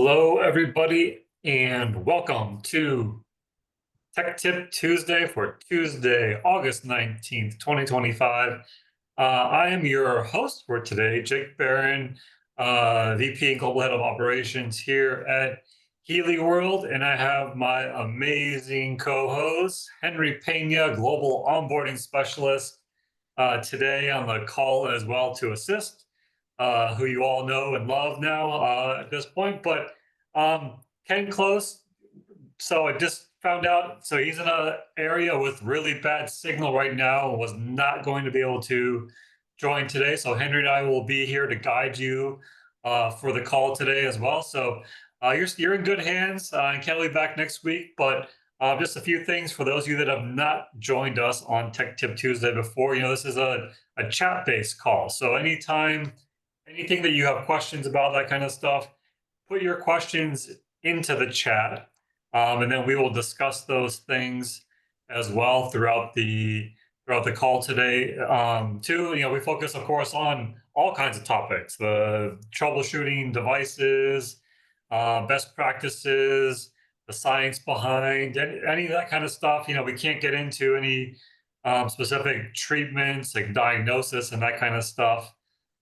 Hello, everybody, and welcome to Tech Tip Tuesday for Tuesday, August 19th, 2025. I am your host for today, Jake Barron, VP and Global Head of Operations here at Healy World, and I have my amazing co-host, Henry Pena, Global Onboarding Specialist, today on the call as well to assist, who you all know and love now at this point. But Ken Close, so I just found out, so he's in an area with really bad signal right now and was not going to be able to join today. So Henry and I will be here to guide you for the call today as well. So you're in good hands, and Ken will be back next week. But just a few things for those of you that have not joined us on Tech Tip Tuesday before. This is a chat-based call. So anytime, anything that you have questions about, that kind of stuff, put your questions into the chat, and then we will discuss those things as well throughout the call today. Too, we focus, of course, on all kinds of topics: the troubleshooting devices, best practices, the science behind any of that kind of stuff. We can't get into any specific treatments like diagnosis and that kind of stuff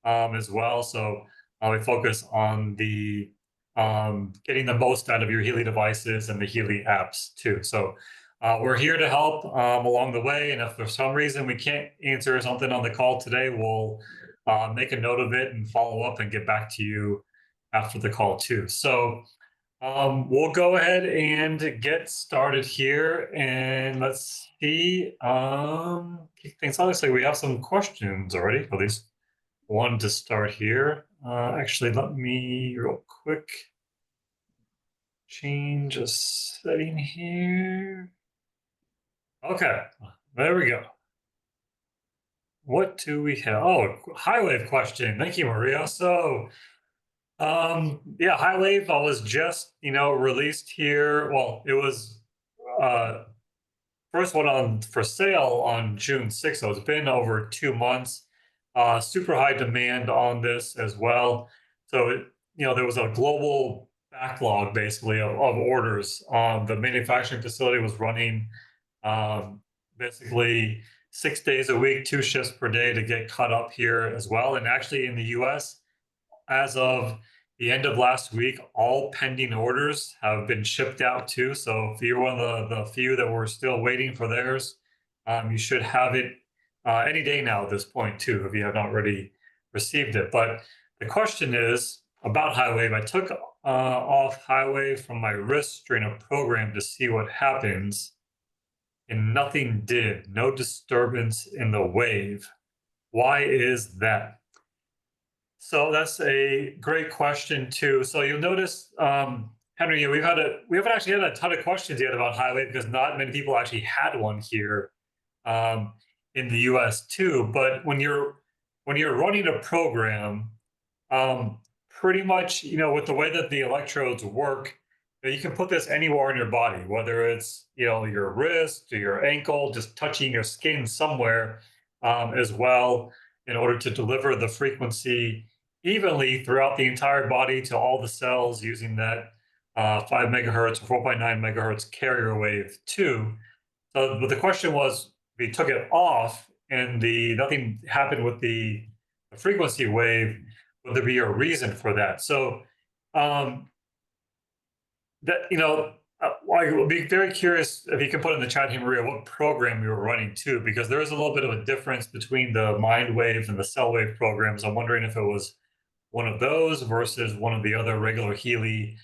as well. So we focus on the getting the most out of your Healy devices and the Healy apps too. So we're here to help along the way. And if for some reason we can't answer something on the call today, we'll make a note of it and follow up and get back to you after the call too. So we'll go ahead and get started here, and let's see. Kick things off. Looks like we have some questions already, at least one to start here. Actually, let me real quick change a setting here. Okay, there we go. What do we have? Oh, HighWave question. Thank you, Maria. So, yeah, HighWave was just, released here. Well, it was first one on for sale on June 6th. So it's been over 2 months. Super high demand on this as well. So, there was a global backlog basically of orders. The manufacturing facility was running basically 6 days a week, 2 shifts per day to get caught up here as well. And actually in the US, as of the end of last week, all pending orders have been shipped out too. So if you're one of the few that were still waiting for theirs, you should have it any day now at this point too, if you have not already received it. But the question is about HighWave. I took off HighWave from my wrist during a program to see what happens, and nothing did. No disturbance in the wave. Why is that? So that's a great question too. So you'll notice, Henry, we haven't actually had a ton of questions yet about HighWave because not many people actually had one here in the US too. But when you're running a program, pretty much, with the way that the electrodes work, you can put this anywhere in your body, whether it's, your wrist or your ankle, just touching your skin somewhere as well, in order to deliver the frequency evenly throughout the entire body to all the cells using that 5 megahertz or 4.9 megahertz carrier wave too. So, but the question was, we took it off and nothing happened with the frequency wave. Would there be a reason for that? So I would be very curious if you can put in the chat here, Maria, what program you were running too, because there is a little bit of a difference between the MindWave and the CellWave programs. I'm wondering if it was one of those versus one of the other regular Healy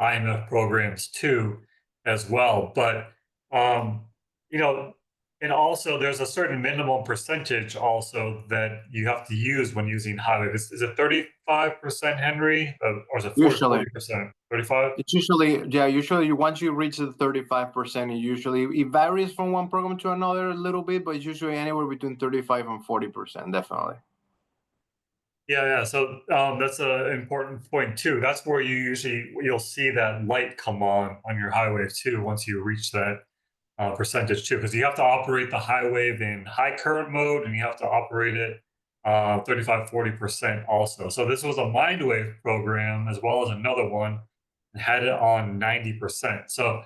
IMF programs too, as well. But and also there's a certain minimum percentage also that you have to use when using HighWave. Is it 35%, Henry, or is it 40%? 35? It's usually once you reach the 35%, it varies from one program to another a little bit, but it's usually anywhere between 35 and 40%, definitely. Yeah. So that's an important point too. That's where you'll see that light come on your HighWave too once you reach that percentage too, because you have to operate the HighWave in high current mode and you have to operate it 35-40% also. So this was a MindWave program as well as another one and had it on 90%. So,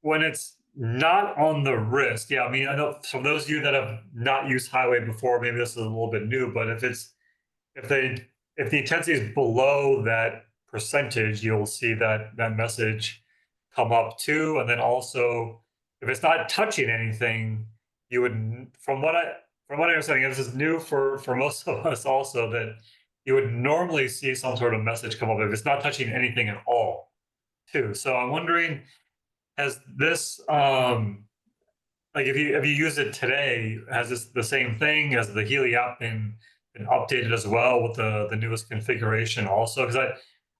when it's not on the wrist, yeah, I mean, I know for those of you that have not used HighWave before, maybe this is a little bit new, but if they if the intensity is below that percentage, you'll see that message come up too. And then also, if it's not touching anything, you would, from what I understand, this is new for most of us also, that you would normally see some sort of message come up if it's not touching anything at all too. So I'm wondering, has this like if you use it today, has this the same thing? Has the Healy app been updated as well with the newest configuration also? Because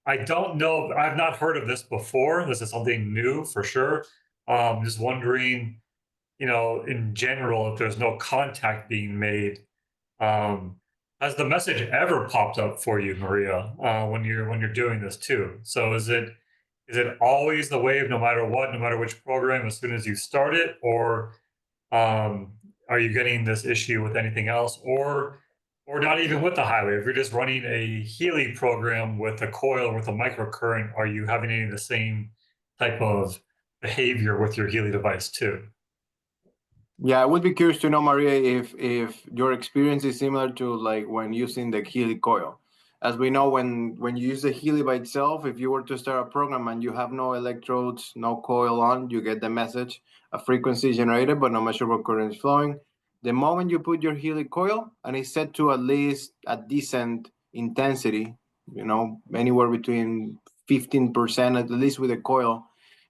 I don't know, I've not heard of this before. This is something new for sure. Just wondering, in general, if there's no contact being made. Um, has the message ever popped up for you, Maria, when you're doing this too? So is it always the wave, no matter what, no matter which program, as soon as you start it, or um, are you getting this issue with anything else, or not even with the HighWave? If you're just running a Healy program with a coil with a microcurrent, are you having any of the same type of behavior with your Healy device too? Yeah, I would be curious to know, Maria, if your experience is similar to like when using the Healy coil. As we know, when you use the Healy by itself, if you were to start a program and you have no electrodes, no coil on, you get the message, a frequency generated, but no measurable current is flowing. The moment you put your Healy coil and it's set to at least a decent intensity, anywhere between 15% at least with the coil,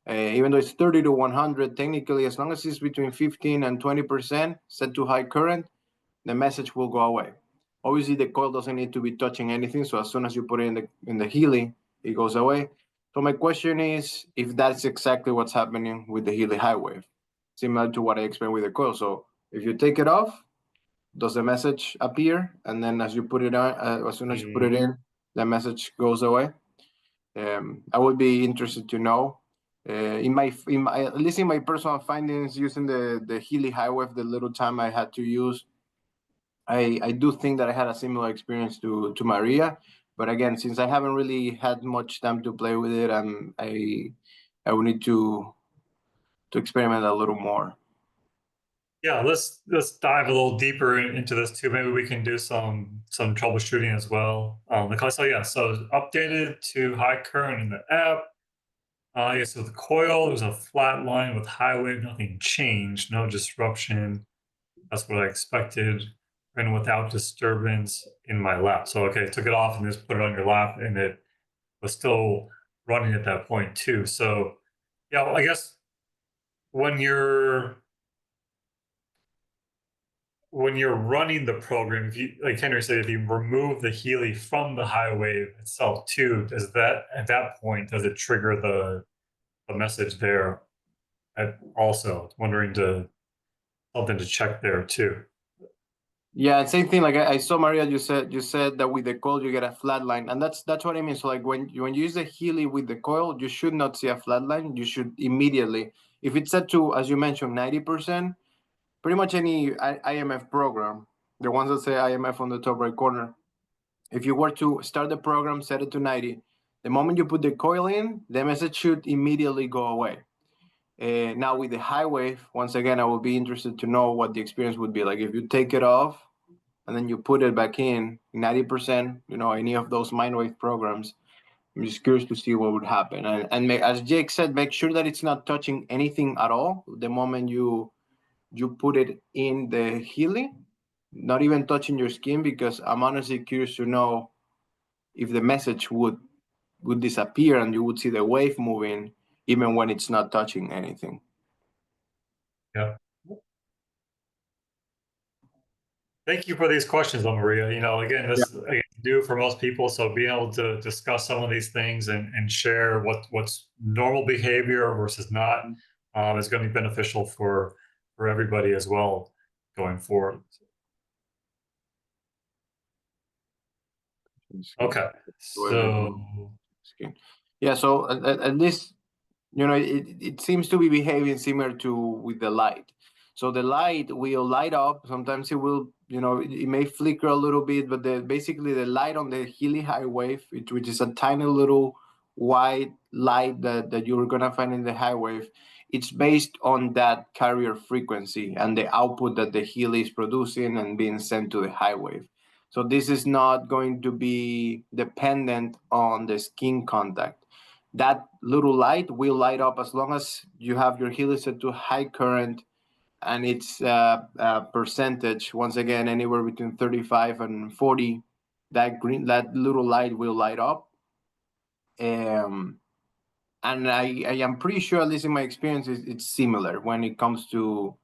even though it's 30 to 100, technically, as long as it's between 15 and 20% set to high current, the message will go away. Obviously, the coil doesn't need to be touching anything, so as soon as you put it in the Healy, it goes away. So my question is if that's exactly what's happening with the Healy HighWave, similar to what I explained with the coil. So if you take it off, does the message appear? And then as you put it on, as soon as you put it in, the message goes away. I would be interested to know. At least in my personal findings using the Healy HighWave, the little time I had to use, I do think that I had a similar experience to Maria. But again, since I haven't really had much time to play with it, I will need to experiment a little more. Yeah, let's dive a little deeper into this too. Maybe we can do some troubleshooting as well. So yeah, so updated to high current in the app. Yes, with the coil, there's a flat line with HighWave, nothing changed, no disruption. That's what I expected. And without disturbance in my lap. So okay, took it off and just put it on your lap, and it was still running at that point too. So yeah, well, I guess when you're when you're running the program, if you, like Henry said, if you remove the Healy from the HighWave itself too, does that at that point does it trigger the message there? Also wondering to something to check there too. Yeah, same thing. Like I saw Maria, you said that with the coil you get a flat line, and that's what I mean. So like when you use the Healy with the coil, you should not see a flat line. You should immediately, if it's set to, as you mentioned, 90%, pretty much any IMF program, the ones that say IMF on the top right corner, if you were to start the program, set it to 90, the moment you put the coil in, the message should immediately go away. Now with the HighWave, once again, I will be interested to know what the experience would be like if you take it off and then you put it back in 90%, any of those mind wave programs. I'm just curious to see what would happen. And as Jake said, make sure that it's not touching anything at all the moment you put it in the Healy, not even touching your skin, because I'm honestly curious to know if the message would disappear and you would see the wave moving even when it's not touching anything. Yeah. Thank you for these questions, Maria. Again, Yeah. this is new for most people, so being able to discuss some of these things and share what's normal behavior versus not is going to be beneficial for everybody as well going forward. Okay, so Yeah, so at least it seems to be behaving similar to with the light. So the light will light up. Sometimes it will, it may flicker a little bit, but basically the light on the Healy HighWave, which is a tiny little white light that you're gonna find in the HighWave, it's based on that carrier frequency and the output that the Healy is producing and being sent to the HighWave. So this is not going to be dependent on the skin contact. That little light will light up as long as you have your Healy set to high current, and it's percentage, once again, anywhere between 35 and 40. That little light will light up. And I am pretty sure, at least in my experience, it's similar when it comes to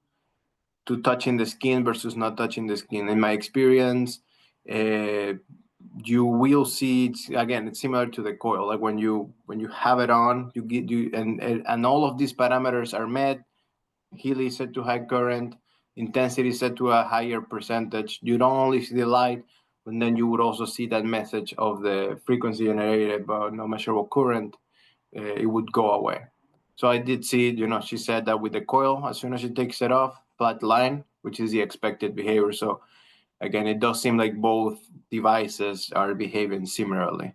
touching the skin versus not touching the skin. In my experience, you will see it's similar to the coil. Like when you have it on, and all of these parameters are met. Healy set to high current, intensity set to a higher percentage. You don't only see the light, but then you would also see that message of the frequency generated but no measurable current. It would go away. So I did see, she said that with the coil, as soon as she takes it off, flat line, which is the expected behavior. So again, it does seem like both devices are behaving similarly.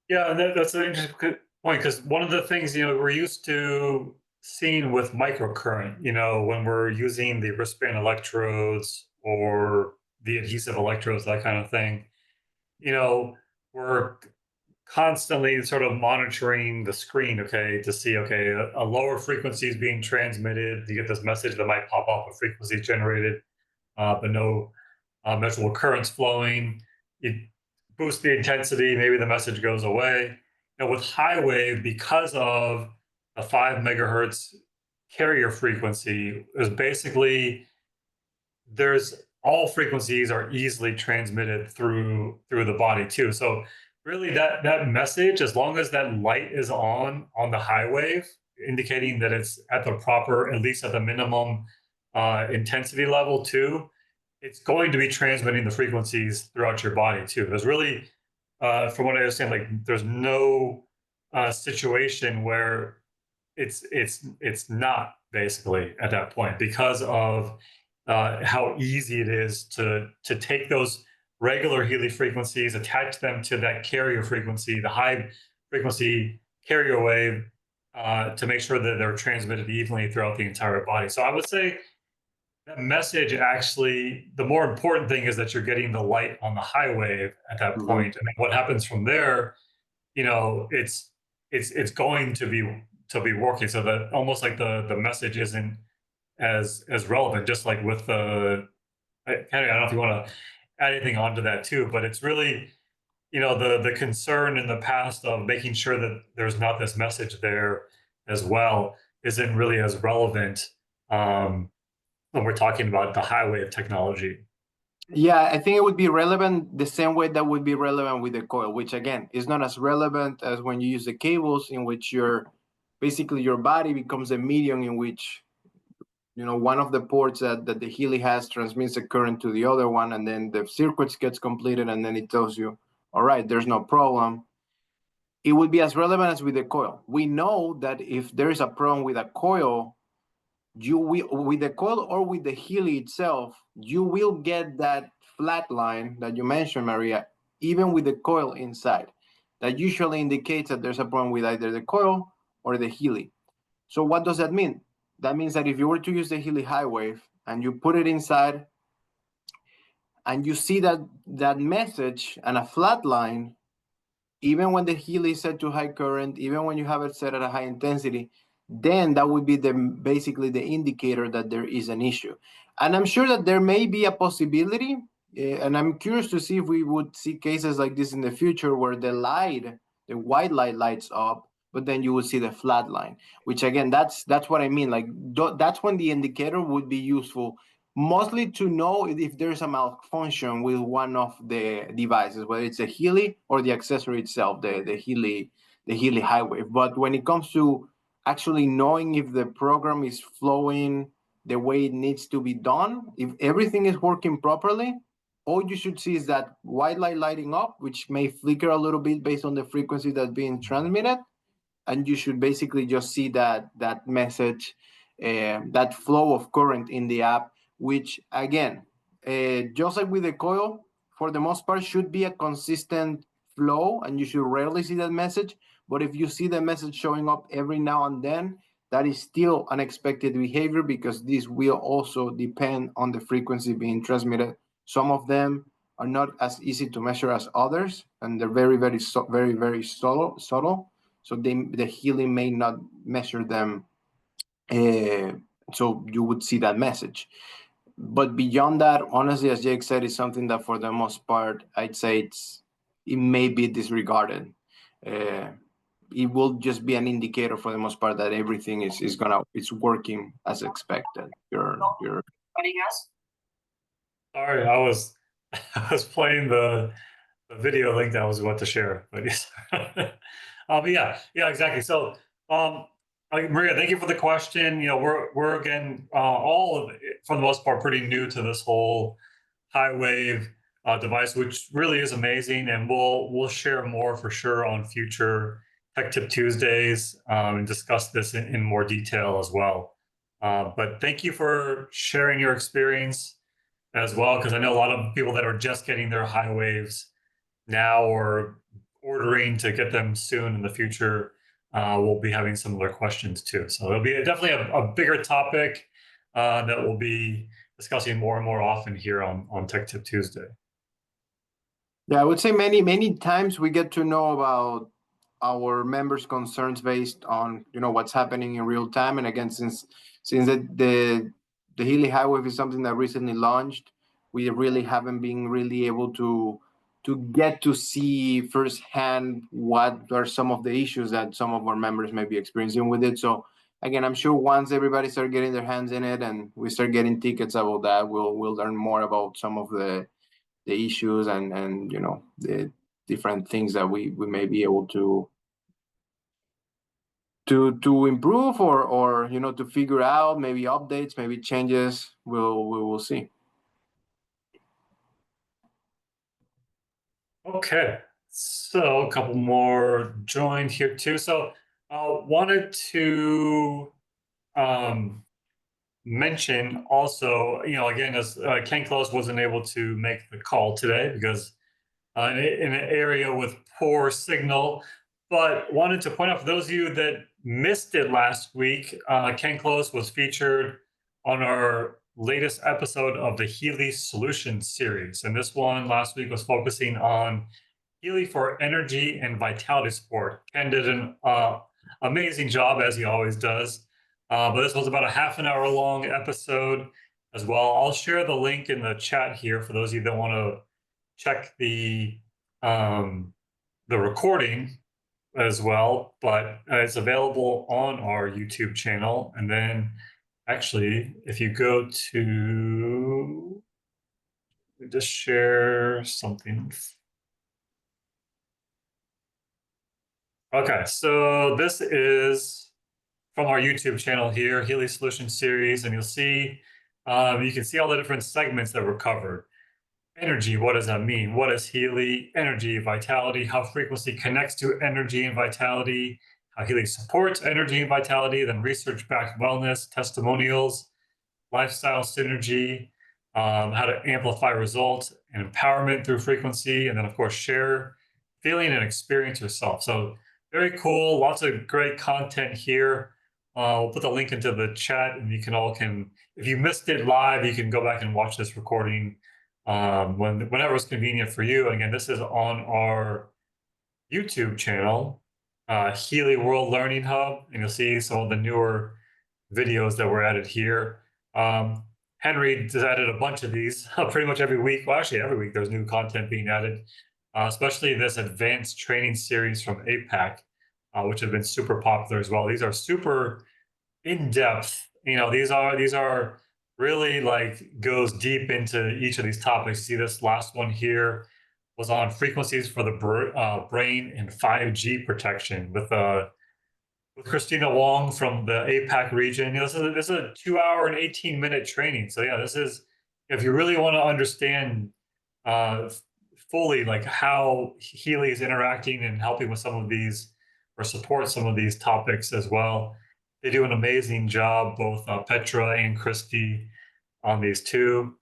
Yeah, that's an interesting point, because one of the things, we're used to seeing with microcurrent, when we're using the wristband electrodes or the adhesive electrodes, that kind of thing, we're constantly sort of monitoring the screen, okay, to see, okay, a lower frequency is being transmitted. You get this message that might pop up, a frequency generated, but no measurable currents flowing. You boost the intensity, maybe the message goes away. With HighWave, because of the 5 megahertz carrier frequency, is basically there's all frequencies are easily transmitted through the body too. So really that message, as long as that light is on the HighWave, indicating that it's at the proper, at least at the minimum intensity level too, it's going to be transmitting the frequencies throughout your body too. There's really, from what I understand, like there's no situation where it's not basically at that point, because of how easy it is to take those regular Healy frequencies, attach them to that carrier frequency, the high frequency carrier wave, to make sure that they're transmitted evenly throughout the entire body. So I would say that message, actually, the more important thing is that you're getting the light on the high wave at that point. And then what happens from there, it's going to be working. So that almost like the message isn't as relevant, just like with Henry, I don't know if you want to add anything onto that too, but it's really, the concern in the past of making sure that there's not this message there as well isn't really as relevant when we're talking about the HighWave technology. Yeah, I think it would be relevant the same way that would be relevant with the coil, which again is not as relevant as when you use the cables, in which basically your body becomes a medium in which one of the ports that the Healy has transmits a current to the other one, and then the circuits gets completed, and then it tells you, all right, there's no problem. It would be as relevant as with the coil. We know that if there is a problem with a coil, with the coil or with the Healy itself, you will get that flat line that you mentioned, Maria, even with the coil inside. That usually indicates that there's a problem with either the coil or the Healy. So what does that mean? That means that if you were to use the Healy HighWave and you put it inside and you see that message and a flat line, even when the Healy is set to high current, even when you have it set at a high intensity, then that would be basically the indicator that there is an issue. And I'm sure that there may be a possibility, and I'm curious to see if we would see cases like this in the future where the white light lights up, but then you will see the flat line, which again, that's what I mean. Like that's when the indicator would be useful, mostly to know if there's a malfunction with one of the devices, whether it's a Healy or the accessory itself, the Healy HighWave. But when it comes to actually knowing if the program is flowing the way it needs to be done, if everything is working properly, all you should see is that white light lighting up, which may flicker a little bit based on the frequency that's being transmitted. And you should basically just see that message, that flow of current in the app, which again, just like with the coil, for the most part, should be a consistent flow, and you should rarely see that message. But if you see the message showing up every now and then, that is still unexpected behavior, because this will also depend on the frequency being transmitted. Some of them are not as easy to measure as others, and they're very subtle. So the Healy may not measure them, so you would see that message. But beyond that, honestly, as Jake said, is something that for the most part, I'd say it may be disregarded. Uh, it will just be an indicator for the most part that everything it's working as expected. Your Sorry, I was I was playing the video link that I was about to share, but yes. But yeah, exactly. So, Maria, thank you for the question. You know, we're again all of it, for the most part, pretty new to this whole HighWave device, which really is amazing, and we'll share more for sure on future Tech Tip Tuesdays, and discuss this in more detail as well. But thank you for sharing your experience as well, because I know a lot of people that are just getting their HighWaves now or ordering to get them soon in the future will be having similar questions too. So it'll be definitely a bigger topic that we'll be discussing more and more often here on Tech Tip Tuesday. Yeah, I would say many times we get to know about our members' concerns based on what's happening in real time. And again, since the Healy HighWave is something that recently launched, we really haven't been really able to get to see firsthand what are some of the issues that some of our members may be experiencing with it. So again, I'm sure once everybody start getting their hands in it and we start getting tickets about that, we'll learn more about some of the issues and the different things that we may be able to improve or to figure out, maybe updates, maybe changes. We will see. Okay, so a couple more joined here too. So wanted to mention also, again, as Ken Close wasn't able to make the call today because in an area with poor signal, but wanted to point out for those of you that missed it last week, Ken Close was featured on our latest episode of the Healy Solution series. And this one last week was focusing on Healy for energy and vitality support. Ken did an amazing job, as he always does. But this was about a half an hour long episode as well. I'll share the link in the chat here for those of you that want to check the recording as well, but it's available on our YouTube channel. And then actually, if you go to, just share something. Okay, so this is from our YouTube channel here, Healy Solution Series, and you'll see, you can see all the different segments that were covered. Energy, what does that mean? What is Healy? Energy, vitality, how frequency connects to energy and vitality, how Healy supports energy and vitality, then research-backed wellness, testimonials, lifestyle synergy, how to amplify results and empowerment through frequency, and then of course, share feeling and experience yourself. So very cool, lots of great content here. We'll put the link into the chat and you can, if you missed it live, you can go back and watch this recording whenever it's convenient for you. And again, this is on our YouTube channel, Healy World Learning Hub, and you'll see some of the newer videos that were added here. Henry has added a bunch of these pretty much every week. Well, actually, every week there's new content being added, especially this advanced training series from APAC, which have been super popular as well. These are super in-depth. These are really goes deep into each of these topics. You see this last one here was on frequencies for the brain and 5G protection with Christina Wong from the APAC region. This is a 2-hour and 18-minute training. So yeah, this is, if you really want to understand fully how Healy is interacting and helping with some of these or support some of these topics as well. They do an amazing job, both Petra and Christy, on these two.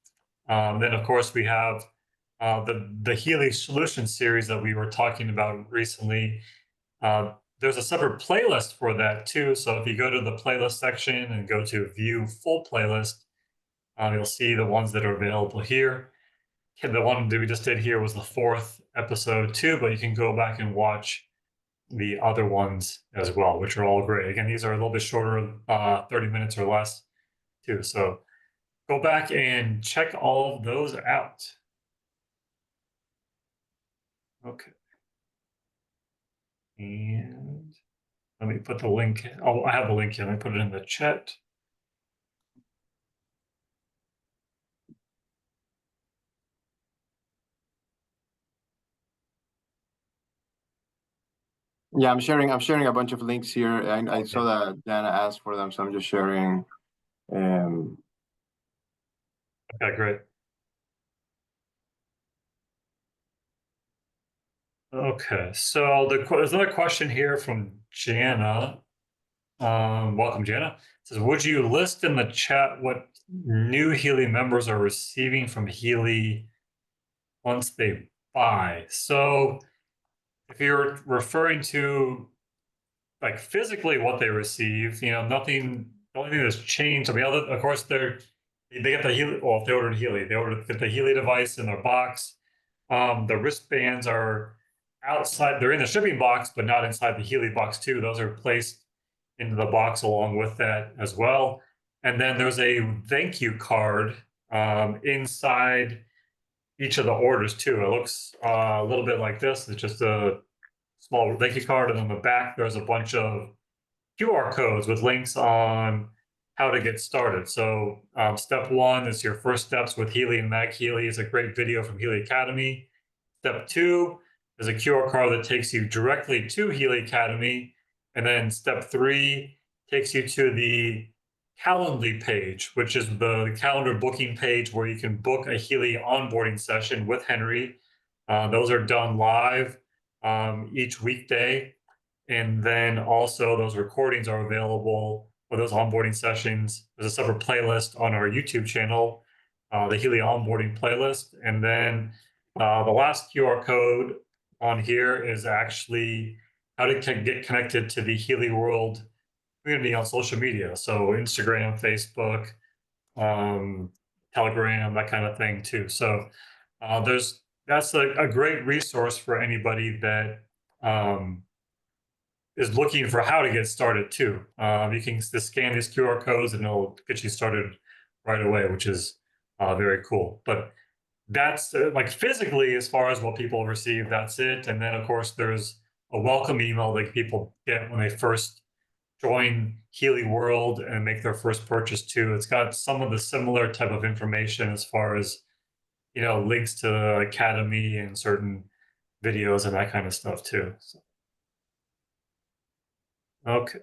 Then, of course, we have the Healy Solution series that we were talking about recently. There's a separate playlist for that too. So if you go to the playlist section and go to View Full Playlist, you'll see the ones that are available here. The one that we just did here was the fourth episode too, but you can go back and watch the other ones as well, which are all great. Again, these are a little bit shorter, 30 minutes or less too. So go back and check all of those out. Okay. And let me put the link. Oh, I have the link here. Let me put it in the chat. Yeah, I'm sharing a bunch of links here, and I saw that Dana asked for them, so I'm just sharing. Okay, great. Okay, so there's another question here from Jana. Welcome, Jana. It says, would you list in the chat what new Healy members are receiving from Healy once they buy? So if you're referring to like physically what they receive, nothing, the only thing that's changed. I mean, of course, they get the Healy. Well, if they ordered Healy, they get the Healy device in their box. The wristbands are outside; they're in the shipping box, but not inside the Healy box too. Those are placed into the box along with that as well. And then there's a thank you card inside each of the orders too. It looks a little bit like this. It's just a small thank you card, and on the back there's a bunch of QR codes with links on how to get started. So step one is your first steps with Healy and MagHealy. It's a great video from Healy Academy. Step two is a QR code that takes you directly to Healy Academy. And then step three takes you to the Calendly page, which is the calendar booking page where you can book a Healy onboarding session with Henry. Those are done live each weekday. And then also those recordings are available for those onboarding sessions. There's a separate playlist on our YouTube channel, the Healy onboarding playlist. And then the last QR code on here is actually how to get connected to the Healy World community on social media. So Instagram, Facebook, Telegram, that kind of thing too. So that's a great resource for anybody that is looking for how to get started too. You can just scan these QR codes and it'll get you started right away, which is very cool. But that's like physically, as far as what people receive, that's it. And then of course there's a welcome email that people get when they first join Healy World and make their first purchase too. It's got some of the similar type of information as far as, links to the Academy and certain videos and that kind of stuff too. So, okay.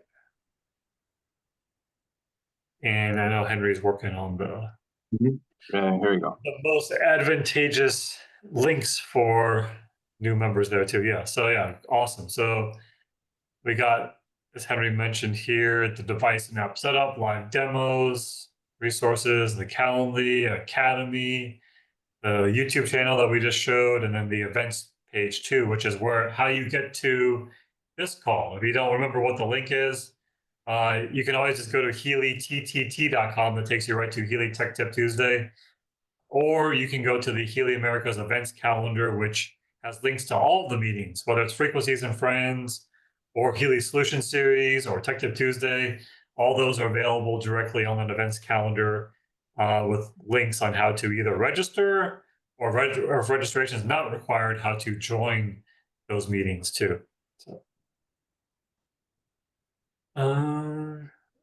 And I know Henry's working on here we go. the most advantageous links for new members there too. Yeah. So yeah, awesome. So we got, as Henry mentioned here, the device and app setup, live demos, resources, the Calendly, Academy, the YouTube channel that we just showed, and then the events page too, which is how you get to this call. If you don't remember what the link is, you can always just go to HealyTTT.com. That takes you right to Healy Tech Tip Tuesday. Or you can go to the Healy Americas events calendar, which has links to all of the meetings, whether it's Frequencies and Friends or Healy Solution Series or Tech Tip Tuesday. All those are available directly on an events calendar with links on how to either register or if registration is not required, how to join those meetings too. So,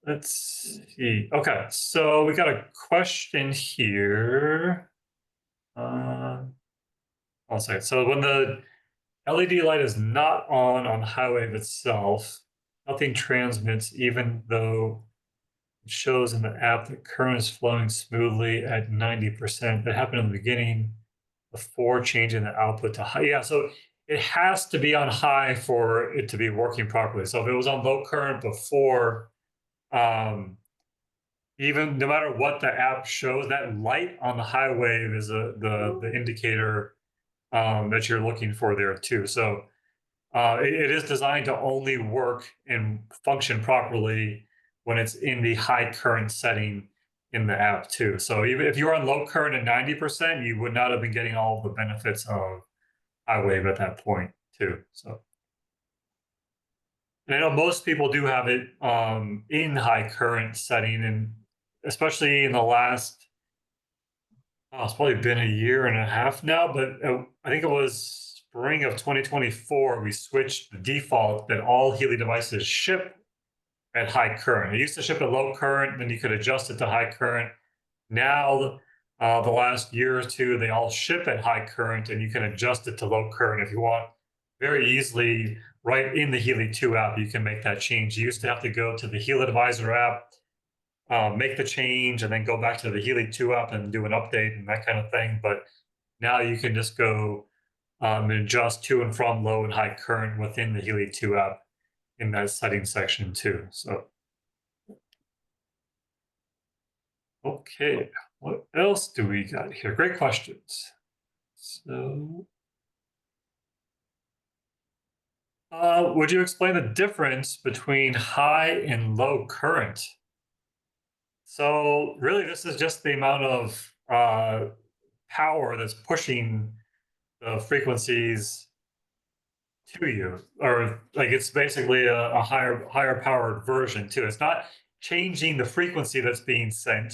let's see. Okay, so we got a question here. One second. So when the LED light is not on HighWave itself, nothing transmits, even though it shows in the app that current is flowing smoothly at 90%. That happened in the beginning before changing the output to high. Yeah, so it has to be on high for it to be working properly. So if it was on low current before, no matter what the app shows, that light on the HighWave is the indicator that you're looking for there too. So it is designed to only work and function properly when it's in the high current setting in the app too. So even if you're on low current at 90%, you would not have been getting all the benefits of HighWave at that point too. So and I know most people do have it in high current setting, and especially in the last, oh, it's probably been a year and a half now, but I think it was spring of 2024, we switched the default that all Healy devices ship at high current. It used to ship at low current, then you could adjust it to high current. Now, the last year or two, they all ship at high current, and you can adjust it to low current if you want. Very easily, right in the Healy 2 app, you can make that change. You used to have to go to the Healy Advisor app, make the change, and then go back to the Healy 2 app and do an update and that kind of thing. But now you can just go and adjust to and from low and high current within the Healy 2 app in that settings section too. So, okay, what else do we got here? Great questions. So, would you explain the difference between high and low current? So really, this is just the amount of power that's pushing the frequencies to you, or like it's basically a higher powered version too. It's not changing the frequency that's being sent.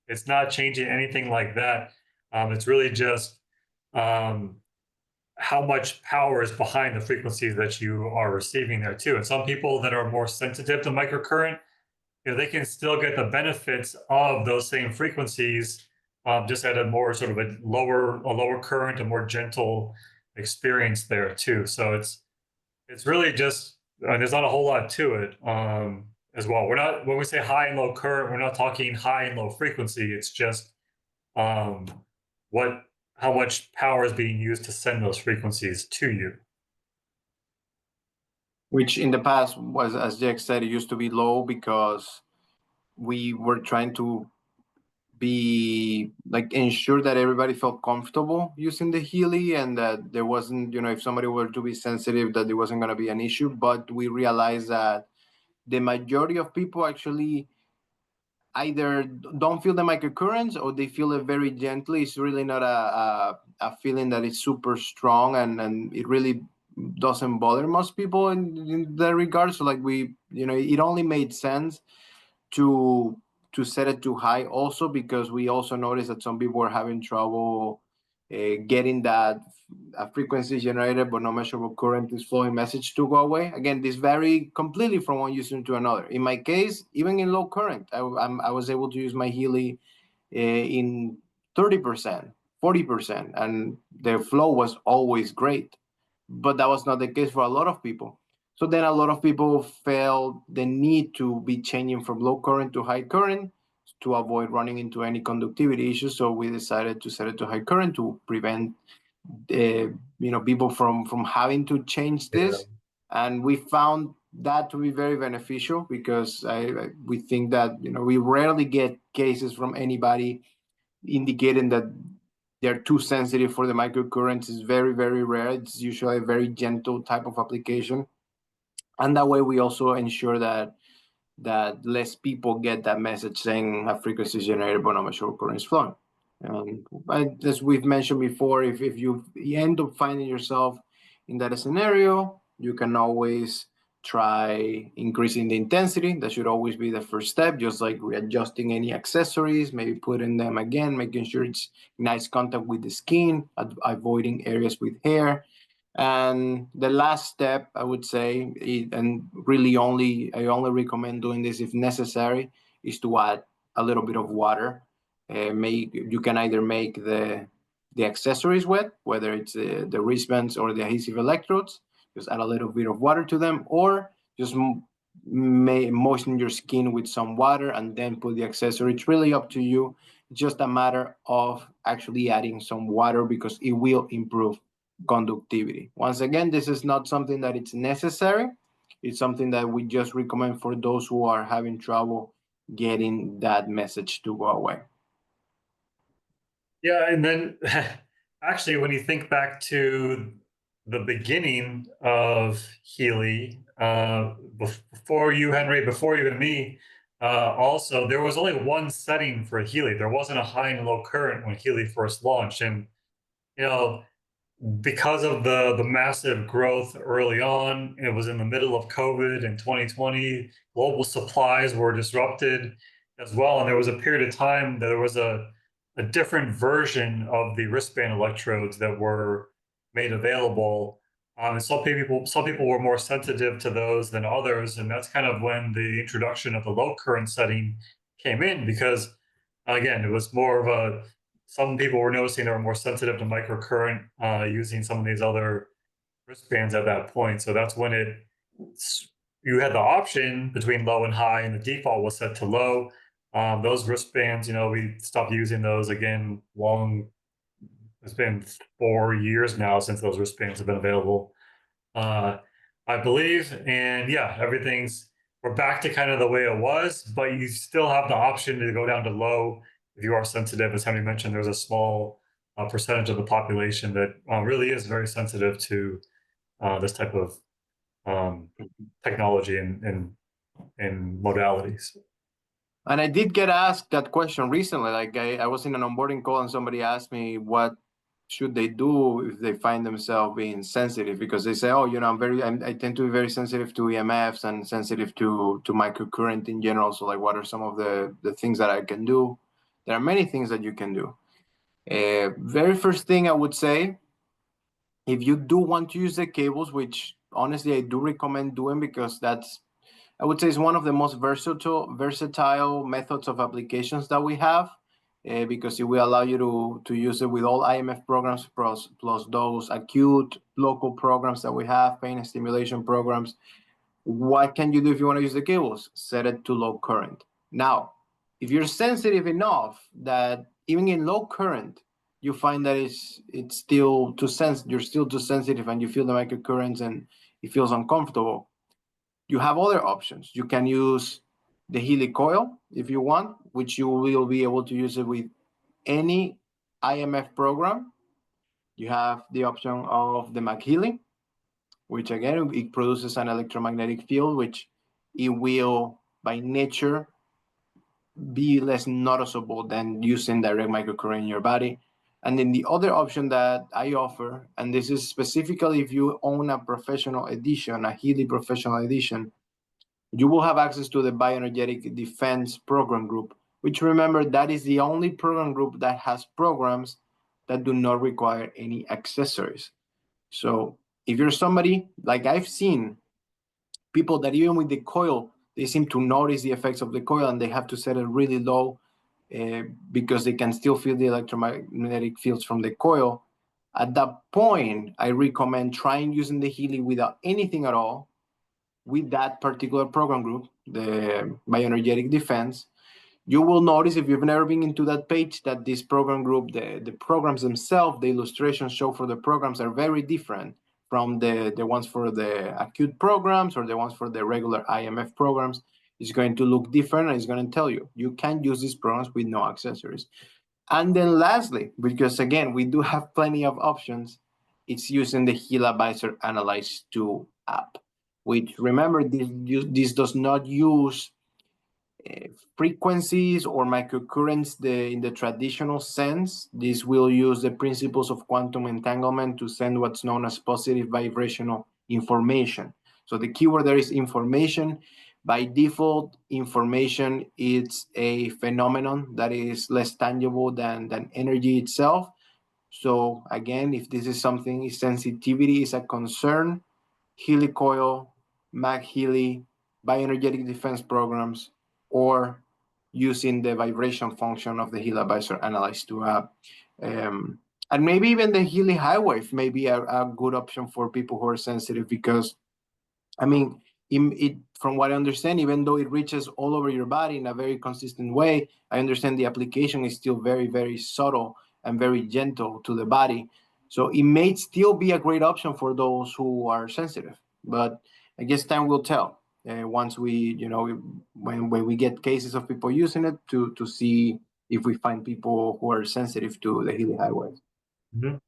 It's not changing anything like that. It's really just um, how much power is behind the frequencies that you are receiving there too. And some people that are more sensitive to microcurrent, they can still get the benefits of those same frequencies, just at a more sort of a lower current, a more gentle experience there too. So it's really just there's not a whole lot to it as well. We're not when we say high and low current, we're not talking high and low frequency. It's just um, what how much power is being used to send those frequencies to you. Which in the past was, as Jack said, it used to be low because we were trying to be like ensure that everybody felt comfortable using the Healy and that there wasn't, if somebody were to be sensitive, that there wasn't going to be an issue. But we realized that the majority of people actually either don't feel the microcurrents or they feel it very gently. It's really not a feeling that is super strong, and it really doesn't bother most people in that regard. So like it only made sense to set it too high also because we also noticed that some people were having trouble getting that a frequency generated but no measurable current is flowing message to go away. Again, this vary completely from one user to another. In my case, even in low current, I was able to use my Healy in 30%, 40%, and the flow was always great. But that was not the case for a lot of people. So then a lot of people felt the need to be changing from low current to high current to avoid running into any conductivity issues. So we decided to set it to high current to prevent people from having to change this. And we found that to be very beneficial because we think that we rarely get cases from anybody indicating that they're too sensitive for the microcurrents. Is very, very rare. It's usually a very gentle type of application. And that way we also ensure that less people get that message saying a frequency is generated but no measurable current is flowing. But as we've mentioned before, if you end up finding yourself in that scenario, you can always try increasing the intensity. That should always be the first step, just like readjusting any accessories, maybe putting them again, making sure it's nice contact with the skin, avoiding areas with hair. And the last step, I would say, and really I only recommend doing this if necessary, is to add a little bit of water. You can either make the accessories wet, whether it's the wristbands or the adhesive electrodes, just add a little bit of water to them, or just moisten your skin with some water and then put the accessory. It's really up to you. It's just a matter of actually adding some water because it will improve conductivity. Once again, this is not something that it's necessary. It's something that we just recommend for those who are having trouble getting that message to go away. Yeah, and then actually, when you think back to the beginning of Healy, before you, Henry, before even me, also there was only one setting for Healy. There wasn't a high and low current when Healy first launched, and you know, because of the massive growth early on, it was in the middle of COVID in 2020. Global supplies were disrupted as well, and there was a period of time that there was a different version of the wristband electrodes that were made available. And some people were more sensitive to those than others, and that's kind of when the introduction of the low current setting came in because again, it was more of a some people were noticing they were more sensitive to microcurrent using some of these other wristbands at that point. So that's when you had the option between low and high, and the default was set to low. Those wristbands, we stopped using those again long. It's been 4 years now since those wristbands have been available, uh, I believe. And yeah, we're back to kind of the way it was, but you still have the option to go down to low if you are sensitive. As Henry mentioned, there's a small percentage of the population that really is very sensitive to this type of um, technology and modalities. And I did get asked that question recently. Like I was in an onboarding call and somebody asked me what should they do if they find themselves being sensitive, because they say, oh, I tend to be very sensitive to EMFs and sensitive to microcurrent in general. So like, what are some of the things that I can do? There are many things that you can do. Very first thing I would say, if you do want to use the cables, which honestly I do recommend doing because I would say it's one of the most versatile methods of applications that we have, because it will allow you to use it with all IMF programs plus those acute local programs that we have, pain and stimulation programs. What can you do if you want to use the cables? Set it to low current. Now, if you're sensitive enough that even in low current, you find that it's still you're still too sensitive and you feel the microcurrents and it feels uncomfortable, you have other options. You can use the Healy Coil if you want, which you will be able to use it with any IMF program. You have the option of the MagHealy, which again, it produces an electromagnetic field, which it will by nature be less noticeable than using direct microcurrent in your body. And then the other option that I offer, and this is specifically if you own a professional edition, a Healy professional edition, you will have access to the Bioenergetic Defense Program Group, which, remember, that is the only program group that has programs that do not require any accessories. So if you're somebody like I've seen people that even with the coil, they seem to notice the effects of the coil and they have to set it really low because they can still feel the electromagnetic fields from the coil. At that point, I recommend trying using the Healy without anything at all with that particular program group, the Bioenergetic Defense. You will notice, if you've never been into that page, that this program group, the programs themselves, the illustrations show for the programs are very different from the ones for the acute programs or the ones for the regular IMF programs. It's going to look different, and it's going to tell you you can use these programs with no accessories. And then lastly, because again, we do have plenty of options, it's using the Healy Visor Analyze 2 app, which, remember, this does not use frequencies or microcurrents in the traditional sense. This will use the principles of quantum entanglement to send what's known as positive vibrational information. So the keyword there is information. By default, information is a phenomenon that is less tangible than energy itself. So again, if this is something, if sensitivity is a concern, Healy Coil, MagHealy, bioenergetic defense programs, or using the vibration function of the Healy Visor Analyze 2 app. And maybe even the Healy HighWave may be a good option for people who are sensitive, because, I mean, from what I understand, even though it reaches all over your body in a very consistent way, I understand the application is still very, very subtle and very gentle to the body. So it may still be a great option for those who are sensitive. But I guess time will tell. Once when we get cases of people using it to see if we find people who are sensitive to the Healy HighWave. Mhm.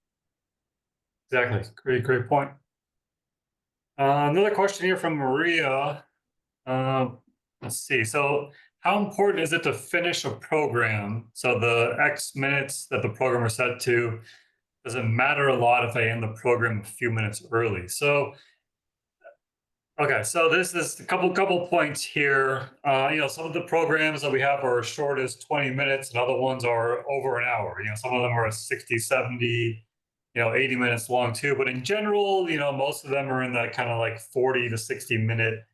Exactly. Great point. Another question here from Maria. Uh, let's see. So, how important is it to finish a program? So, the X minutes that the programmer set to, does it matter a lot if I end the program a few minutes early? So, okay, so this is a couple points here. Some of the programs that we have are as short as 20 minutes, and other ones are over an hour. Some of them are 60, 70, 80 minutes long too. But in general, most of them are in that kind of like 40 to 60-minute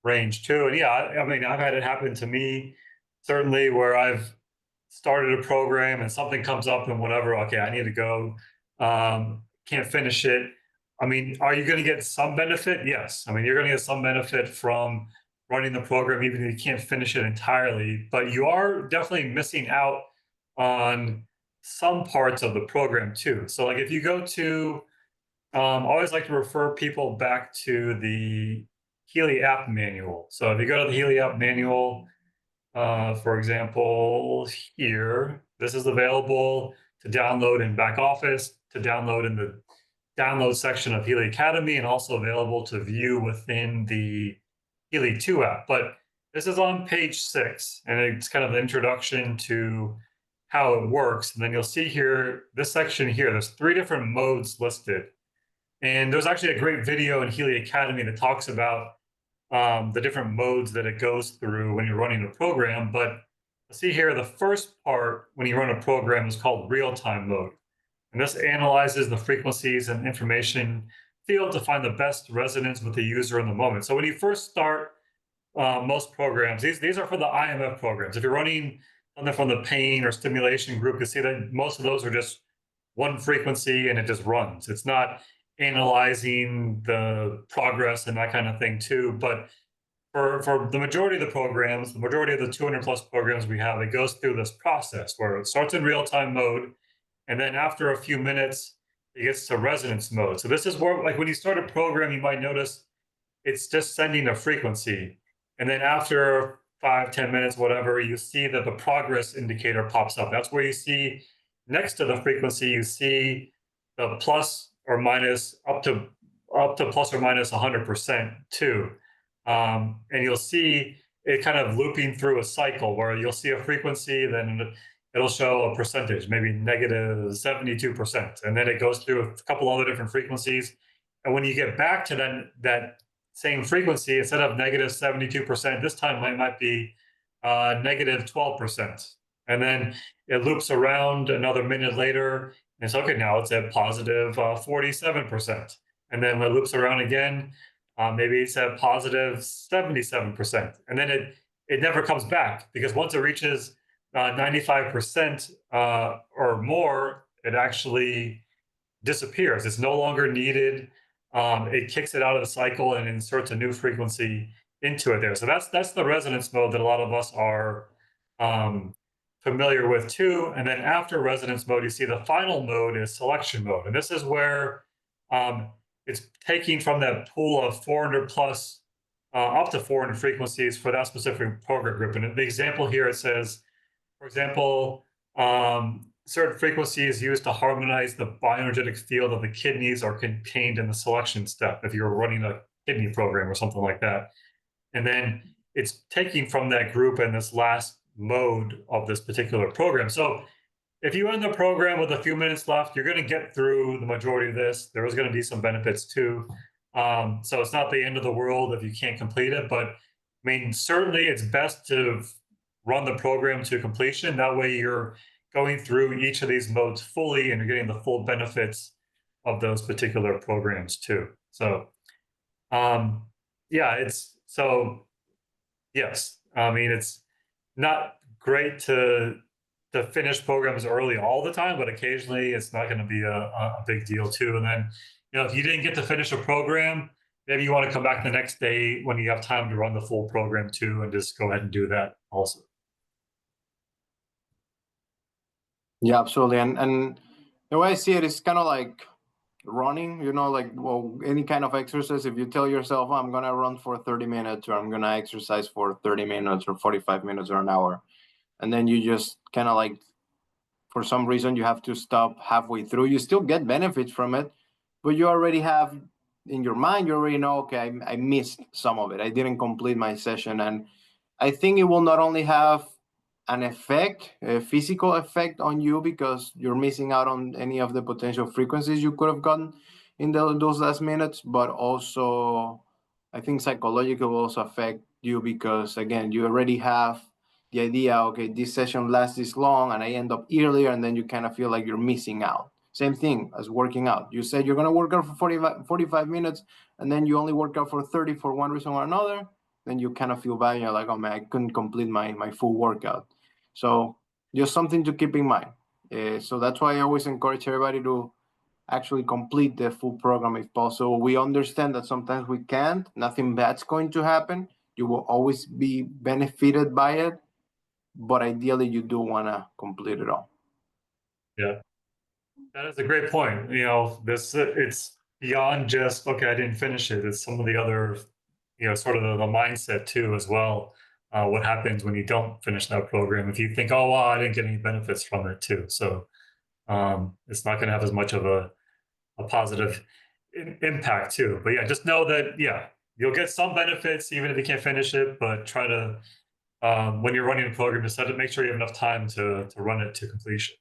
range too. And yeah, I mean, I've had it happen to me certainly where I've started a program and something comes up and whatever. Okay, I need to go. Can't finish it. I mean, are you going to get some benefit? Yes. I mean, you're going to get some benefit from running the program, even if you can't finish it entirely. But you are definitely missing out on some parts of the program too. So, like if you go to, I always like to refer people back to the Healy app manual. So if you go to the Healy app manual, for example, here, this is available to download in back office, to download in the download section of Healy Academy, and also available to view within the Healy 2 app. But this is on page 6, and it's kind of the introduction to how it works. And then you'll see here, this section here, there's 3 different modes listed. And there's actually a great video in Healy Academy that talks about the different modes that it goes through when you're running a program. But see here, the first part when you run a program is called real-time mode. And this analyzes the frequencies and information field to find the best resonance with the user in the moment. So when you first start most programs, these are for the IMF programs. If you're running something from the pain or stimulation group, you see that most of those are just one frequency and it just runs. It's not analyzing the progress and that kind of thing too. But for the majority of the programs, the majority of the 200 plus programs we have, it goes through this process where it starts in real-time mode, and then after a few minutes, it gets to resonance mode. So this is where, like when you start a program, you might notice it's just sending a frequency. And then after 5, 10 minutes, whatever, you see that the progress indicator pops up. That's where you see next to the frequency, you see the plus or minus up to plus or minus 100% too. And you'll see it kind of looping through a cycle where you'll see a frequency, then it'll show a percentage, maybe negative 72%. And then it goes through a couple other different frequencies. And when you get back to that same frequency, instead of negative 72%, this time it might be negative 12%. And then it loops around another minute later. And it's okay, now it's at positive 47%. And then it loops around again. Maybe it's at positive 77%. And then it never comes back, because once it reaches 95% or more, it actually disappears. It's no longer needed. It kicks it out of the cycle and inserts a new frequency into it there. So that's the resonance mode that a lot of us are familiar with too. And then after resonance mode, you see the final mode is selection mode. And this is where it's taking from that pool of 400 plus up to 400 frequencies for that specific program group. And the example here, it says, for example, certain frequencies used to harmonize the bioenergetic field of the kidneys are contained in the selection step if you're running a kidney program or something like that. And then it's taking from that group in this last mode of this particular program. So if you end the program with a few minutes left, you're going to get through the majority of this. There is going to be some benefits too. So it's not the end of the world if you can't complete it, but I mean, certainly it's best to run the program to completion. That way you're going through each of these modes fully and you're getting the full benefits of those particular programs too. So yeah, yes, I mean, it's not great to finish programs early all the time, but occasionally it's not going to be a big deal too. And then, if you didn't get to finish a program, maybe you want to come back the next day when you have time to run the full program too, and just go ahead and do that also. Yeah, absolutely. And the way I see it is kind of like running, like, well, any kind of exercise. If you tell yourself, I'm going to run for 30 minutes, or I'm going to exercise for 30 minutes or 45 minutes or an hour, and then you just kind of, like, for some reason you have to stop halfway through, you still get benefits from it, but you already have in your mind, you already know, okay, I missed some of it. I didn't complete my session. And I think it will not only have an effect, a physical effect on you because you're missing out on any of the potential frequencies you could have gotten in those last minutes, but also I think psychological will also affect you because again, you already have the idea, okay, this session lasts this long and I end up earlier, and then you kind of feel like you're missing out. Same thing as working out. You said you're going to work out for 45 minutes, and then you only work out for 30 for one reason or another. Then you kind of feel bad. And you're like, oh man, I couldn't complete my full workout. So just something to keep in mind. So that's why I always encourage everybody to actually complete the full program if possible. We understand that sometimes we can't. Nothing bad's going to happen. You will always be benefited by it, but ideally you do want to complete it all. Yeah, that is a great point. You know, this it's beyond just okay, I didn't finish it. It's some of the other, you know, sort of the mindset too as well. What happens when you don't finish that program? If you think, oh well, I didn't get any benefits from it too, so it's not going to have as much of a positive impact too. But yeah, just know that yeah, you'll get some benefits even if you can't finish it. But try to when you're running a program, just make sure you have enough time to run it to completion.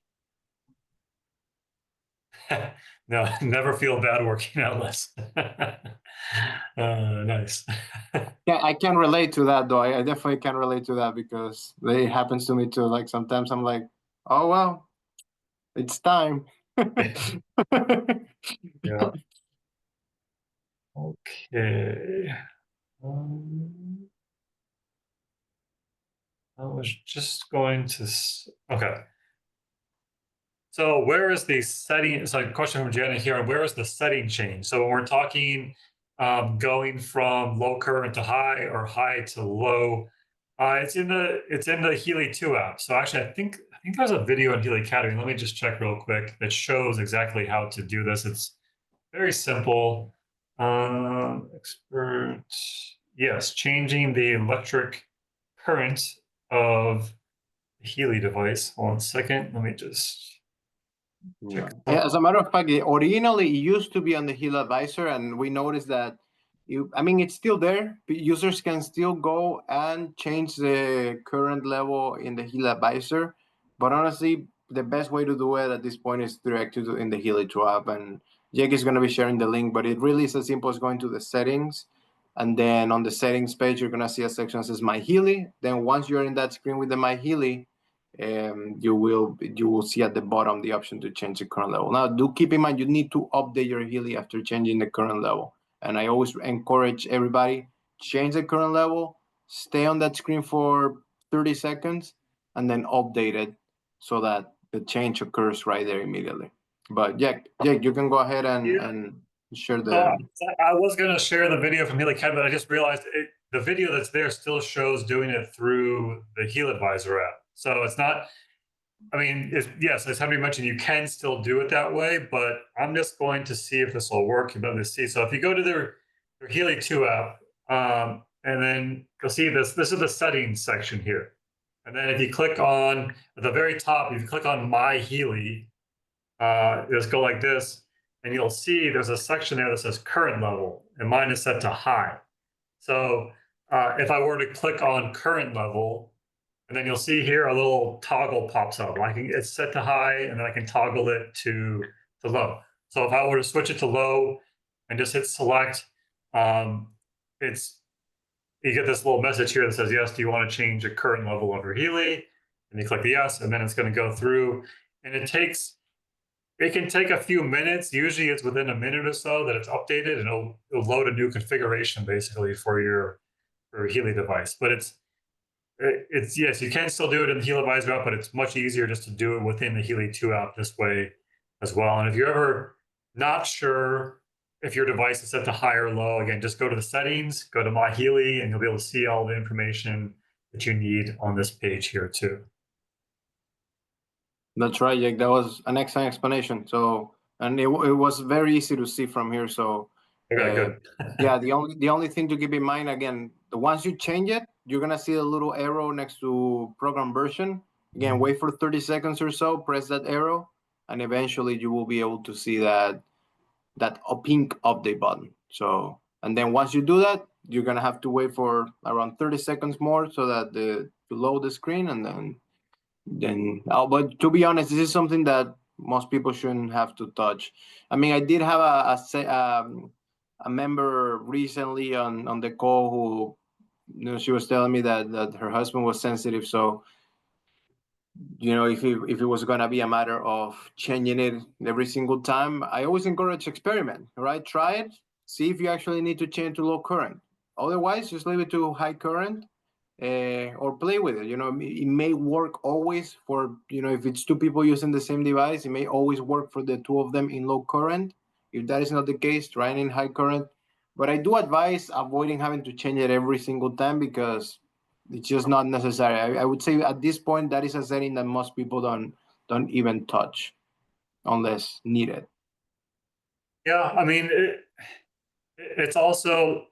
No, never feel bad working out less. Nice. Yeah, I can relate to that though. I definitely can relate to that because it happens to me too. Like sometimes I'm like, oh well, it's time. Yeah. Okay. Um, I was just going to. Okay. So where is the setting? So a question from Janet here. Where is the setting change? So when we're talking going from low current to high or high to low, it's in the Healy 2 app. So actually, I think there's a video in Healy Academy. Let me just check real quick that shows exactly how to do this. It's very simple. Expert, yes, changing the electric current of the Healy device. Hold on a second. Let me just Yeah. check. As a matter of fact, originally it used to be on the Healy Advisor, and we noticed that I mean, it's still there. Users can still go and change the current level in the Healy Advisor, but honestly, the best way to do it at this point is direct to in the Healy 2 app, and Jake is going to be sharing the link, but it really is as simple as going to the settings, and then on the settings page, you're going to see a section that says My Healy. Then once you're in that screen with the My Healy, you will see at the bottom the option to change the current level. Now, do keep in mind you need to update your Healy after changing the current level. And I always encourage everybody change the current level, stay on that screen for 30 seconds, and then update it so that the change occurs right there immediately. But Jake, you can go ahead Yeah. and share So the. I was going to share the video from Healy Academy, but I just realized the video that's there still shows doing it through the Heal Advisor app. So it's not. I mean, yes, as Henry mentioned, you can still do it that way, but I'm just going to see if this will work. You're going to see. So if you go to their Healy 2 app, and then you'll see this. This is the settings section here. And then if you click on at the very top, if you click on My Healy, just go like this, and you'll see there's a section there that says current level, and mine is set to high. So if I were to click on current level, and then you'll see here a little toggle pops up. It's set to high, and then I can toggle it to low. So if I were to switch it to low and just hit select, it's you get this little message here that says, yes, do you want to change the current level of your Healy? And you click the yes, and then it's going to go through. And it can take a few minutes. Usually it's within a minute or so that it's updated, and it'll load a new configuration basically for your Healy device. But it's yes, you can still do it in the Healy Advisor app, but it's much easier just to do it within the Healy 2 app this way as well. And if you're ever not sure if your device is set to high or low, again, just go to the settings, go to My Healy, and you'll be able to see all the information that you need on this page here too. That's right, Jake. That was an excellent explanation. So, and it was very easy to see from here. So, Okay, good. yeah, the only thing to keep in mind again, once you change it, you're gonna see a little arrow next to program version. Again, wait for 30 seconds or so, press that arrow, and eventually you will be able to see that that pink update button. So, and then once you do that, you're gonna have to wait for around 30 seconds more so that to load the screen, and then but to be honest, this is something that most people shouldn't have to touch. I mean, I did have a member recently on the call who, she was telling me that her husband was sensitive. So, if it was gonna be a matter of changing it every single time, I always encourage experiment, right? Try it, see if you actually need to change to low current. Otherwise, just leave it to high current, or play with it. It may work always for, if it's two people using the same device, it may always work for the two of them in low current. If that is not the case, try it in high current. But I do advise avoiding having to change it every single time, because it's just not necessary. I would say at this point that is a setting that most people don't even touch unless needed. Yeah, I mean, it's also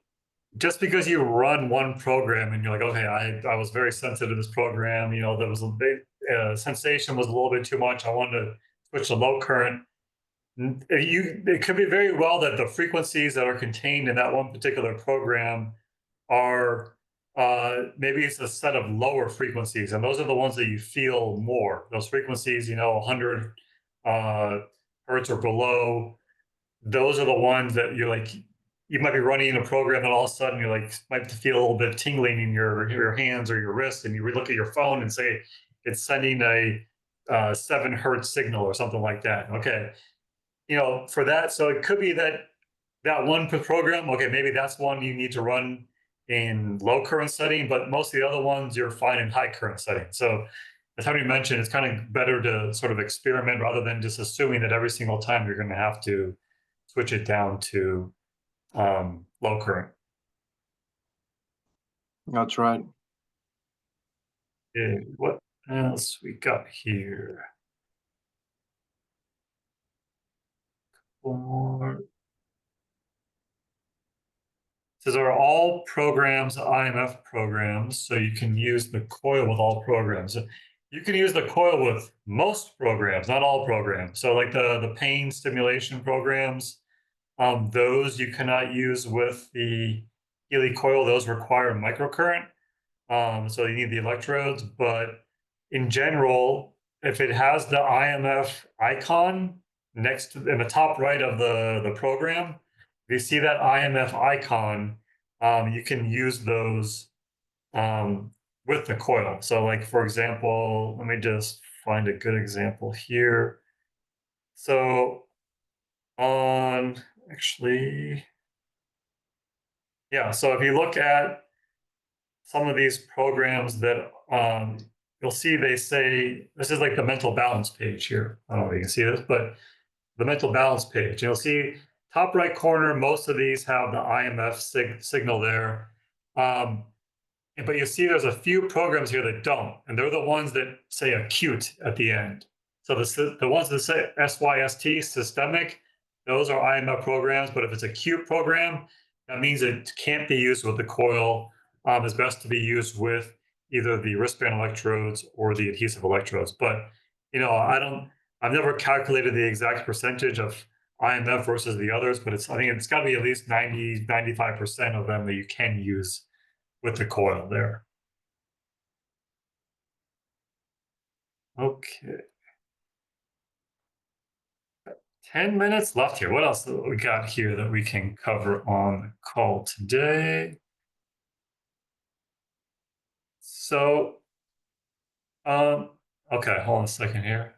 just because you run one program and you're like, okay, I was very sensitive to this program. There was a big sensation was a little bit too much. I wanted to switch to low current. It could be very well that the frequencies that are contained in that one particular program are maybe it's a set of lower frequencies, and those are the ones that you feel more. Those frequencies, 100 hertz or below, those are the ones that you're like, you might be running a program and all of a sudden you're like, might feel a little bit tingling in your hands or your wrist, and you look at your phone and say it's sending a 7 hertz signal or something like that. Okay, for that, so it could be that one program. Okay, maybe that's one you need to run in low current setting, but most of the other ones you're fine in high current setting. So as Henry mentioned, it's kind of better to sort of experiment rather than just assuming that every single time you're going to have to switch it down to low current. That's right. Okay, what else we got here? Or says, are all programs IMF programs? So you can use the coil with all programs. You can use the coil with most programs, not all programs. So like the pain stimulation programs, those you cannot use with the Healy coil. Those require microcurrent. So you need the electrodes. But in general, if it has the IMF icon next to in the top right of the program, if you see that IMF icon, you can use those with the coil. So like, for example, let me just find a good example here. So on actually, yeah, so if you look at some of these programs that you'll see, they say, this is like the mental balance page here. I don't know if you can see this, but the mental balance page. You'll see top right corner, most of these have the IMF signal there. But you see there's a few programs here that don't, and they're the ones that say acute at the end. So the ones that say SYST, systemic, those are IMF programs, but if it's a acute program, that means it can't be used with the coil. It's best to be used with either the wristband electrodes or the adhesive electrodes. But, I've never calculated the exact percentage of IMF versus the others, but I think it's got to be at least 90, 95% of them that you can use with the coil there. Okay. 10 minutes left here. What else we got here that we can cover on the call today? So, okay, hold on a second here.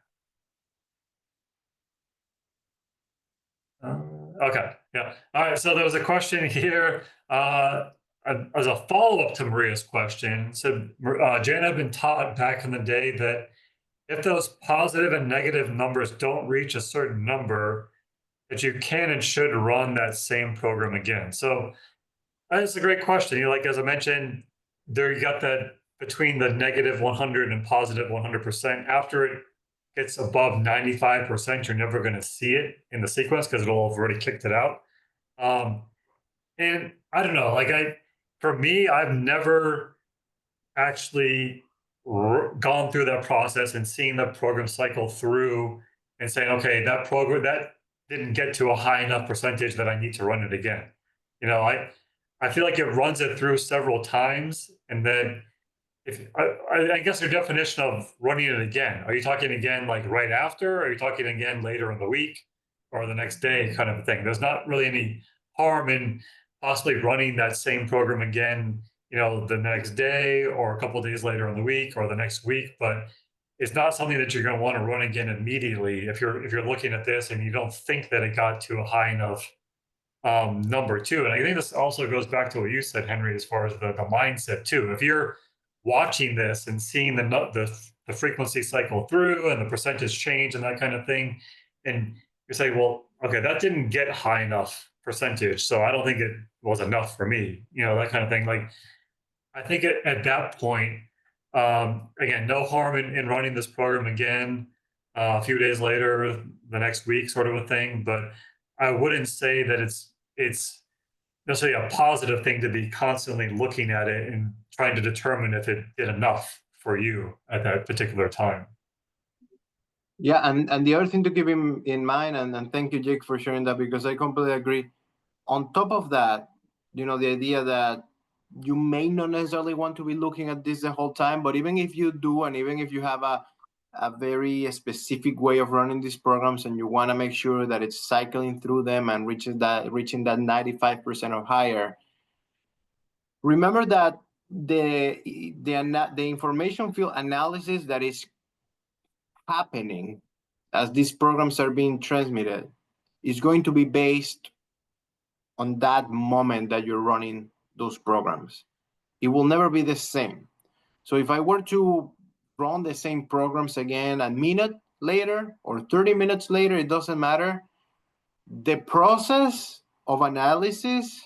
Okay, yeah. All right, so there was a question here as a follow-up to Maria's question. So Jane had been taught back in the day that if those positive and negative numbers don't reach a certain number, that you can and should run that same program again. So that's a great question. Like as I mentioned, there you got that between the negative 100 and positive 100%. After it gets above 95%, you're never going to see it in the sequence because it'll have already kicked it out. And I don't know, for me, I've never actually gone through that process and seen the program cycle through and saying, okay, that program, that didn't get to a high enough percentage that I need to run it again. You know, I feel like it runs it through several times, and then if I guess your definition of running it again, are you talking again like right after? Or are you talking again later in the week or the next day kind of a thing? There's not really any harm in possibly running that same program again, you know, the next day or a couple of days later in the week or the next week, but it's not something that you're going to want to run again immediately if you're looking at this and you don't think that it got to a high enough number two. And I think this also goes back to what you said, Henry, as far as the mindset too. If you're watching this and seeing the frequency cycle through and the percentage change and that kind of thing, and you say, well, okay, that didn't get high enough percentage, so I don't think it was enough for me, you know, that kind of thing. Like, I think at that point, again, no harm in running this program again a few days later, the next week, sort of a thing. But I wouldn't say that it's necessarily a positive thing to be constantly looking at it and trying to determine if it did enough for you at that particular time. Yeah, and the other thing to keep in mind, and thank you, Jake, for sharing that, because I completely agree. On top of that, you know, the idea that you may not necessarily want to be looking at this the whole time, but even if you do, and even if you have a very specific way of running these programs and you want to make sure that it's cycling through them and reaching that 95% or higher, remember that the information field analysis that is happening as these programs are being transmitted is going to be based on that moment that you're running those programs. It will never be the same. So if I were to run the same programs again a minute later or 30 minutes later, it doesn't matter. The process of analysis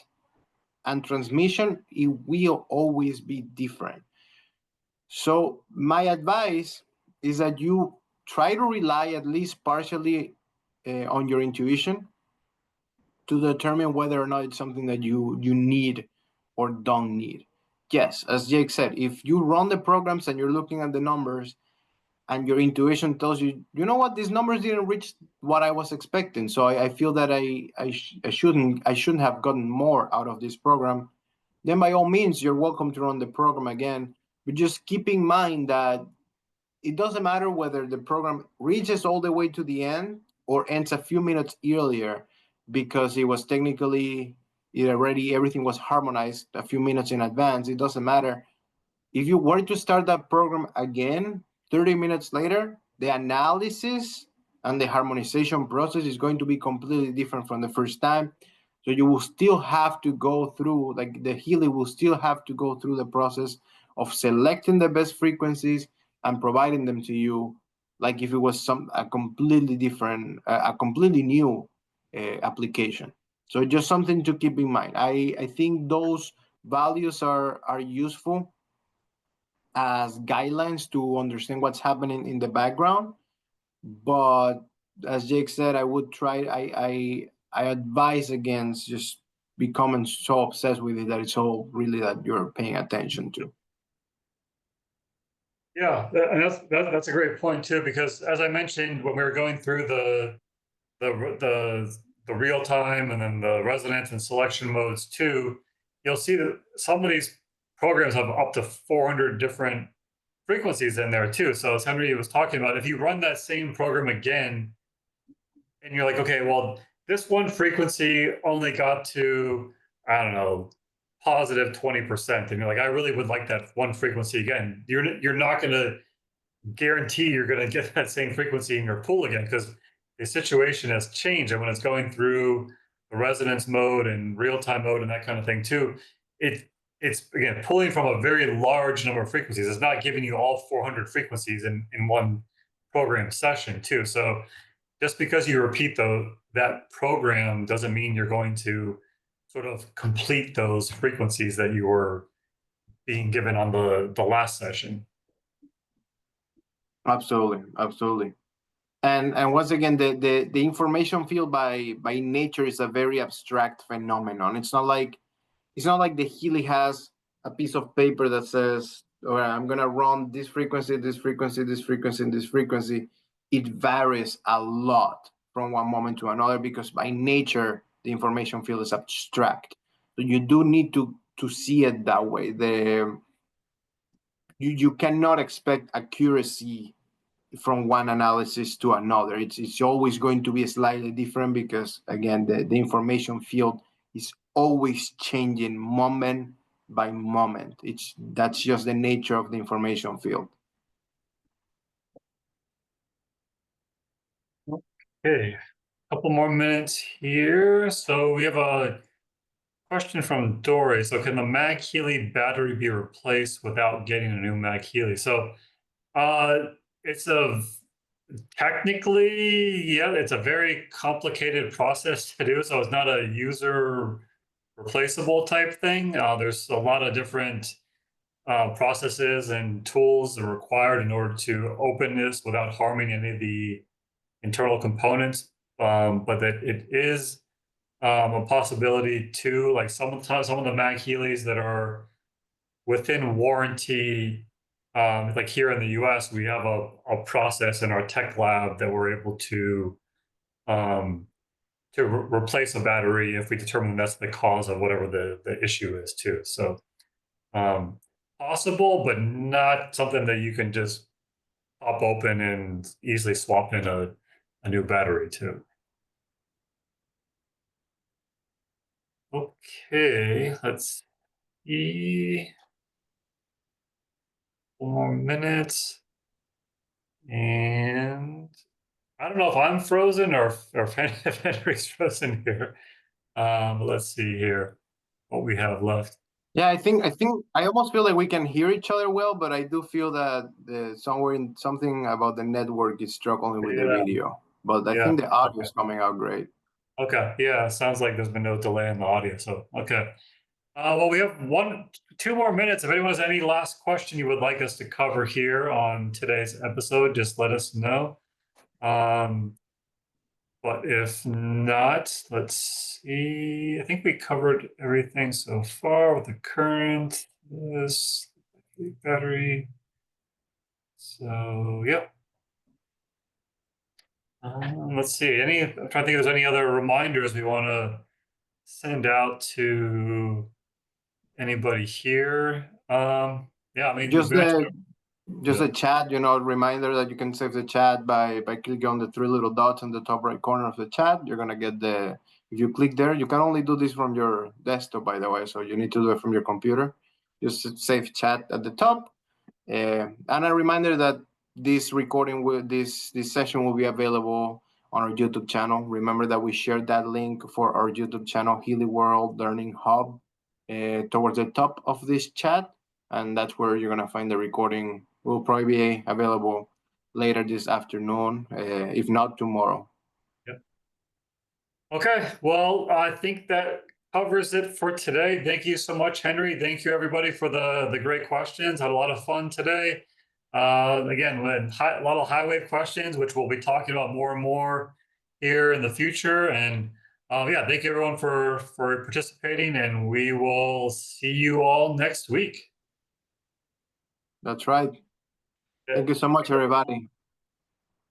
and transmission, it will always be different. So my advice is that you try to rely at least partially on your intuition to determine whether or not it's something that you need or don't need. Yes, as Jake said, if you run the programs and you're looking at the numbers and your intuition tells you, you know what, these numbers didn't reach what I was expecting, so I feel that I shouldn't have gotten more out of this program, then by all means you're welcome to run the program again. But just keep in mind that it doesn't matter whether the program reaches all the way to the end or ends a few minutes earlier, because it was technically it already everything was harmonized a few minutes in advance. It doesn't matter. If you were to start that program again 30 minutes later, the analysis and the harmonization process is going to be completely different from the first time. So you will still have to go through, like the Healy will still have to go through the process of selecting the best frequencies and providing them to you, like if it was a completely different, a completely new application. So just something to keep in mind. I think those values are useful as guidelines to understand what's happening in the background. But as Jake said, I would try. I advise against just becoming so obsessed with it that it's all really that you're paying attention to. Yeah, and that's a great point too, because as I mentioned when we were going through the real time and then the resonance and selection modes too, you'll see that some of these programs have up to 400 different frequencies in there too. So as Henry was talking about, if you run that same program again and you're like, okay, well, this one frequency only got to, I don't know, positive 20%. And you're like, I really would like that one frequency again. You're not going to guarantee you're going to get that same frequency in your pool again, because the situation has changed. And when it's going through the resonance mode and real-time mode and that kind of thing too, it's again pulling from a very large number of frequencies. It's not giving you all 400 frequencies in one program session too. So just because you repeat that program doesn't mean you're going to sort of complete those frequencies that you were being given on the last session. Absolutely, absolutely. And once again, the information field by nature is a very abstract phenomenon. It's not like the Healy has a piece of paper that says, "All right, I'm gonna run this frequency, this frequency, this frequency, and this frequency." It varies a lot from one moment to another, because by nature the information field is abstract. So you do need to see it that way. You cannot expect accuracy from one analysis to another. It's always going to be slightly different, because again, the information field is always changing moment by moment. That's just the nature of the information field. Okay, a couple more minutes here. So we have a question from Dory. So can the MagHealy battery be replaced without getting a new MagHealy? So it's a technically, yeah, it's a very complicated process to do. So it's not a user replaceable type thing. There's a lot of different processes and tools that are required in order to open this without harming any of the internal components. But that it is a possibility too. Like some of the MagHealys that are within warranty, like here in the US, we have a process in our tech lab that we're able um, to replace a battery if we determine that's the cause of whatever the issue is too. So um, possible, but not something that you can just pop open and easily swap in a new battery to. Okay, let's see. 4 more minutes. And I don't know if I'm frozen or if Henry's frozen here. Let's see here what we have left. Yeah, I think I almost feel like we can hear each other well, but I do feel that something about the network is struggling with the Yeah, video. But I yeah. think the audio Okay. is coming out great. Okay. Yeah, sounds like there's been no delay in the audio. So okay. Well, we have 2 more minutes. If anyone has any last question you would like us to cover here on today's episode, just let us know. Um, but if not, let's see. I think we covered everything so far with the current, this battery. So, yep. Let's see. I'm trying to think if there's any other reminders we want to send out to anybody here. Yeah, I mean, Just we mentioned. the just Yeah. a chat, reminder that you can save the chat by clicking on the three little dots in the top right corner of the chat. You're gonna get if you click there, you can only do this from your desktop, by the way, so you need to do it from your computer. Just save chat at the top. And a reminder that this session will be available on our YouTube channel. Remember that we shared that link for our YouTube channel, Healy World Learning Hub, towards the top of this chat, and that's where you're gonna find the recording. Will probably be available later this afternoon, if not tomorrow. Yep. Okay. Well, I think that covers it for today. Thank you so much, Henry. Thank you, everybody, for the great questions. Had a lot of fun today. Again, a lot of high wave questions, which we'll be talking about more and more here in the future. And yeah, thank you everyone for participating, and we will see you all next week. That's right. Thank you so much, everybody.